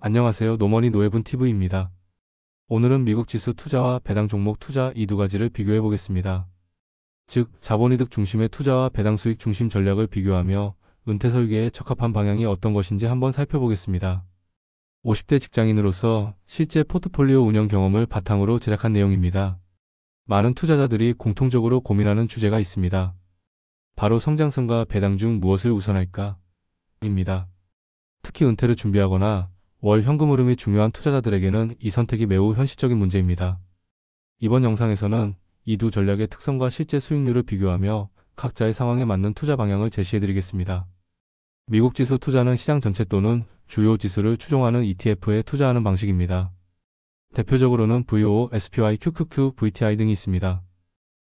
안녕하세요. 노머니 노예분 TV입니다. 오늘은 미국 지수 투자와 배당 종목 투자 이 두 가지를 비교해 보겠습니다. 즉, 자본이득 중심의 투자와 배당 수익 중심 전략을 비교하며 은퇴 설계에 적합한 방향이 어떤 것인지 한번 살펴보겠습니다. 50대 직장인으로서 실제 포트폴리오 운영 경험을 바탕으로 제작한 내용입니다. 많은 투자자들이 공통적으로 고민하는 주제가 있습니다. 바로 성장성과 배당 중 무엇을 우선할까? 입니다. 특히 은퇴를 준비하거나 월 현금 흐름이 중요한 투자자들에게는 이 선택이 매우 현실적인 문제입니다. 이번 영상에서는 이 두 전략의 특성과 실제 수익률을 비교하며 각자의 상황에 맞는 투자 방향을 제시해드리겠습니다. 미국 지수 투자는 시장 전체 또는 주요 지수를 추종하는 ETF에 투자하는 방식입니다. 대표적으로는 VOO, SPY, QQQ, VTI 등이 있습니다.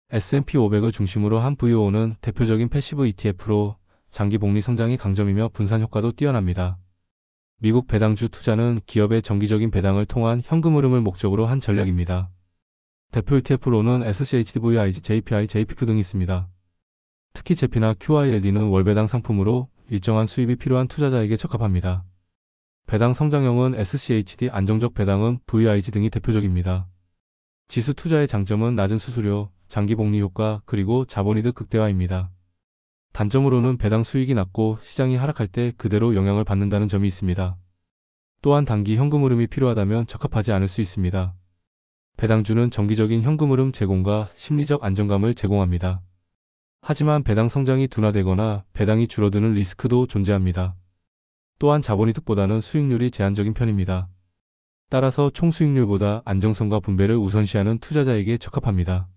S&P 500을 중심으로 한 VOO는 대표적인 패시브 ETF로 장기 복리 성장이 강점이며 분산 효과도 뛰어납니다. 미국 배당주 투자는 기업의 정기적인 배당을 통한 현금 흐름을 목적으로 한 전략입니다. 대표 ETF로는 SCHD, VIG, JPI, JPQ 등이 있습니다. 특히 JP나 QILD는 월배당 상품으로 일정한 수입이 필요한 투자자에게 적합합니다. 배당 성장형은 SCHD, 안정적 배당은 VIG 등이 대표적입니다. 지수 투자의 장점은 낮은 수수료, 장기 복리 효과, 그리고 자본이득 극대화입니다. 단점으로는 배당 수익이 낮고 시장이 하락할 때 그대로 영향을 받는다는 점이 있습니다. 또한 단기 현금 흐름이 필요하다면 적합하지 않을 수 있습니다. 배당주는 정기적인 현금 흐름 제공과 심리적 안정감을 제공합니다. 하지만 배당 성장이 둔화되거나 배당이 줄어드는 리스크도 존재합니다. 또한 자본이득보다는 수익률이 제한적인 편입니다. 따라서 총수익률보다 안정성과 분배를 우선시하는 투자자에게 적합합니다.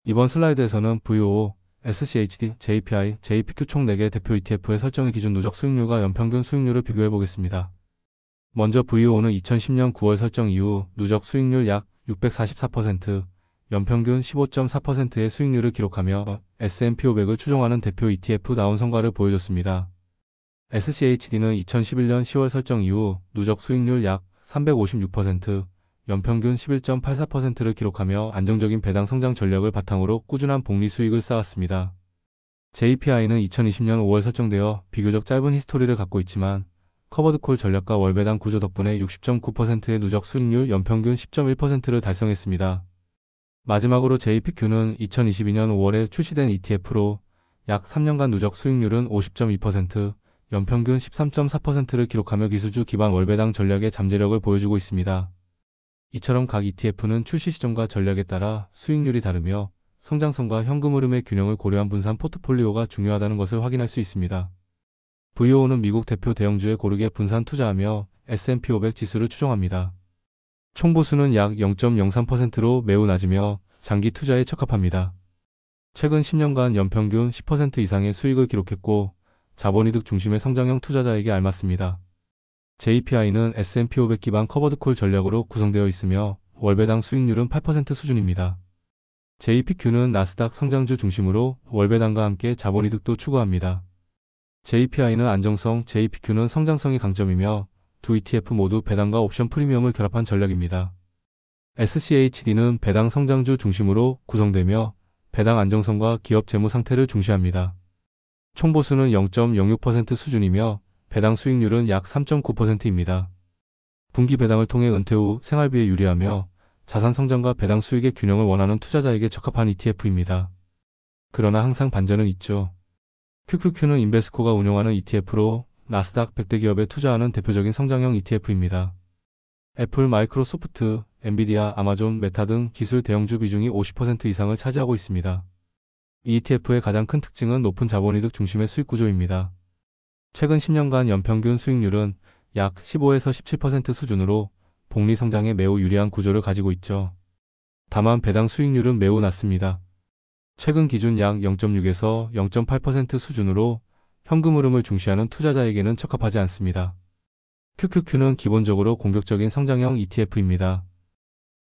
이번 슬라이드에서는 VOO, SCHD, JPI, JPQ 총 4개 대표 ETF의 설정의 기준 누적 수익률과 연평균 수익률을 비교해 보겠습니다. 먼저 VOO는 2010년 9월 설정 이후 누적 수익률 약 644%, 연평균 15.4%의 수익률을 기록하며 S&P 500을 추종하는 대표 ETF다운 성과를 보여줬습니다. SCHD는 2011년 10월 설정 이후 누적 수익률 약 356%, 연평균 11.84%를 기록하며 안정적인 배당 성장 전략을 바탕으로 꾸준한 복리 수익을 쌓았습니다. JPI는 2020년 5월 설정되어 비교적 짧은 히스토리를 갖고 있지만 커버드콜 전략과 월배당 구조 덕분에 60.9%의 누적 수익률, 연평균 10.1%를 달성했습니다. 마지막으로 JPQ는 2022년 5월에 출시된 ETF로 약 3년간 누적 수익률은 50.2%, 연평균 13.4%를 기록하며 기술주 기반 월배당 전략의 잠재력을 보여주고 있습니다. 이처럼 각 ETF는 출시 시점과 전략에 따라 수익률이 다르며 성장성과 현금 흐름의 균형을 고려한 분산 포트폴리오가 중요하다는 것을 확인할 수 있습니다. VOO는 미국 대표 대형주에 고르게 분산 투자하며 S&P 500 지수를 추종합니다. 총보수는 약 0.03%로 매우 낮으며 장기 투자에 적합합니다. 최근 10년간 연평균 10% 이상의 수익을 기록했고 자본이득 중심의 성장형 투자자에게 알맞습니다. JPI는 S&P 500 기반 커버드콜 전략으로 구성되어 있으며 월배당 수익률은 8% 수준입니다. JPQ는 나스닥 성장주 중심으로 월배당과 함께 자본이득도 추구합니다. JPI는 안정성, JPQ는 성장성이 강점이며 두 ETF 모두 배당과 옵션 프리미엄을 결합한 전략입니다. SCHD는 배당 성장주 중심으로 구성되며 배당 안정성과 기업 재무 상태를 중시합니다. 총보수는 0.06% 수준이며 배당 수익률은 약 3.9%입니다. 분기 배당을 통해 은퇴 후 생활비에 유리하며 자산 성장과 배당 수익의 균형을 원하는 투자자에게 적합한 ETF입니다. 그러나 항상 반전은 있죠. QQQ는 인베스코가 운영하는 ETF로 나스닥 100대 기업에 투자하는 대표적인 성장형 ETF입니다. 애플, 마이크로소프트, 엔비디아, 아마존, 메타 등 기술 대형주 비중이 50% 이상을 차지하고 있습니다. 이 ETF의 가장 큰 특징은 높은 자본이득 중심의 수익 구조입니다. 최근 10년간 연평균 수익률은 약 15에서 17% 수준으로 복리 성장에 매우 유리한 구조를 가지고 있죠. 다만 배당 수익률은 매우 낮습니다. 최근 기준 약 0.6에서 0.8% 수준으로 현금 흐름을 중시하는 투자자에게는 적합하지 않습니다. QQQ는 기본적으로 공격적인 성장형 ETF입니다.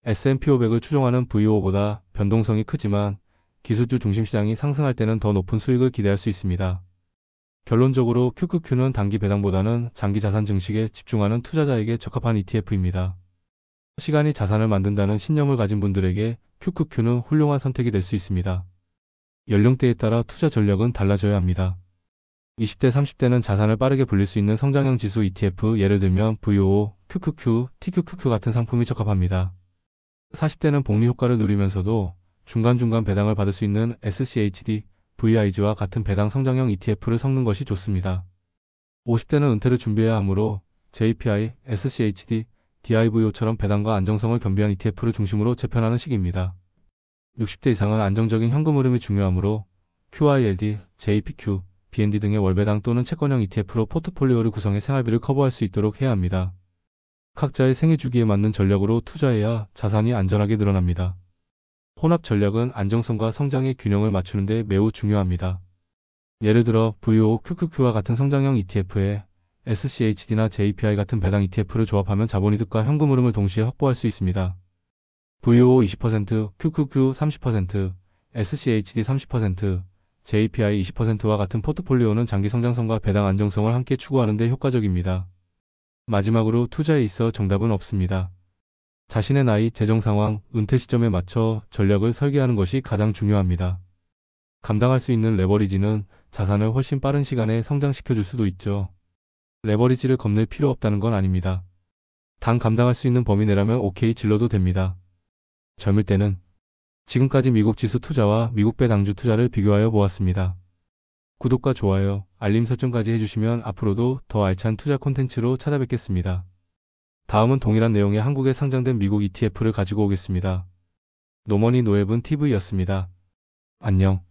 S&P 500을 추종하는 VOO보다 변동성이 크지만 기술주 중심 시장이 상승할 때는 더 높은 수익을 기대할 수 있습니다. 결론적으로 QQQ는 단기 배당보다는 장기 자산 증식에 집중하는 투자자에게 적합한 ETF입니다. 시간이 자산을 만든다는 신념을 가진 분들에게 QQQ는 훌륭한 선택이 될 수 있습니다. 연령대에 따라 투자 전략은 달라져야 합니다. 20대, 30대는 자산을 빠르게 불릴 수 있는 성장형 지수 ETF, 예를 들면 VOO, QQQ, TQQQ 같은 상품이 적합합니다. 40대는 복리 효과를 누리면서도 중간중간 배당을 받을 수 있는 SCHD, VIG와 같은 배당 성장형 ETF를 섞는 것이 좋습니다. 50대는 은퇴를 준비해야 하므로 JPI, SCHD, DIVO처럼 배당과 안정성을 겸비한 ETF를 중심으로 재편하는 시기입니다. 60대 이상은 안정적인 현금 흐름이 중요하므로 QILD, JPQ, BND 등의 월배당 또는 채권형 ETF로 포트폴리오를 구성해 생활비를 커버할 수 있도록 해야 합니다. 각자의 생애 주기에 맞는 전략으로 투자해야 자산이 안전하게 늘어납니다. 혼합 전략은 안정성과 성장의 균형을 맞추는 데 매우 중요합니다. 예를 들어 VO, QQQ와 같은 성장형 ETF에 SCHD나 JPI 같은 배당 ETF를 조합하면 자본이득과 현금 흐름을 동시에 확보할 수 있습니다. VO 20%, QQQ 30%, SCHD 30%, JPI 20%와 같은 포트폴리오는 장기 성장성과 배당 안정성을 함께 추구하는 데 효과적입니다. 마지막으로 투자에 있어 정답은 없습니다. 자신의 나이, 재정 상황, 은퇴 시점에 맞춰 전략을 설계하는 것이 가장 중요합니다. 감당할 수 있는 레버리지는 자산을 훨씬 빠른 시간에 성장시켜줄 수도 있죠. 레버리지를 겁낼 필요 없다는 건 아닙니다. 단 감당할 수 있는 범위 내라면 오케이 질러도 됩니다. 젊을 때는 지금까지 미국 지수 투자와 미국 배당주 투자를 비교하여 보았습니다. 구독과 좋아요, 알림 설정까지 해주시면 앞으로도 더 알찬 투자 콘텐츠로 찾아뵙겠습니다. 다음은 동일한 내용의 한국에 상장된 미국 ETF를 가지고 오겠습니다. 노머니 노앱은 TV였습니다. 안녕.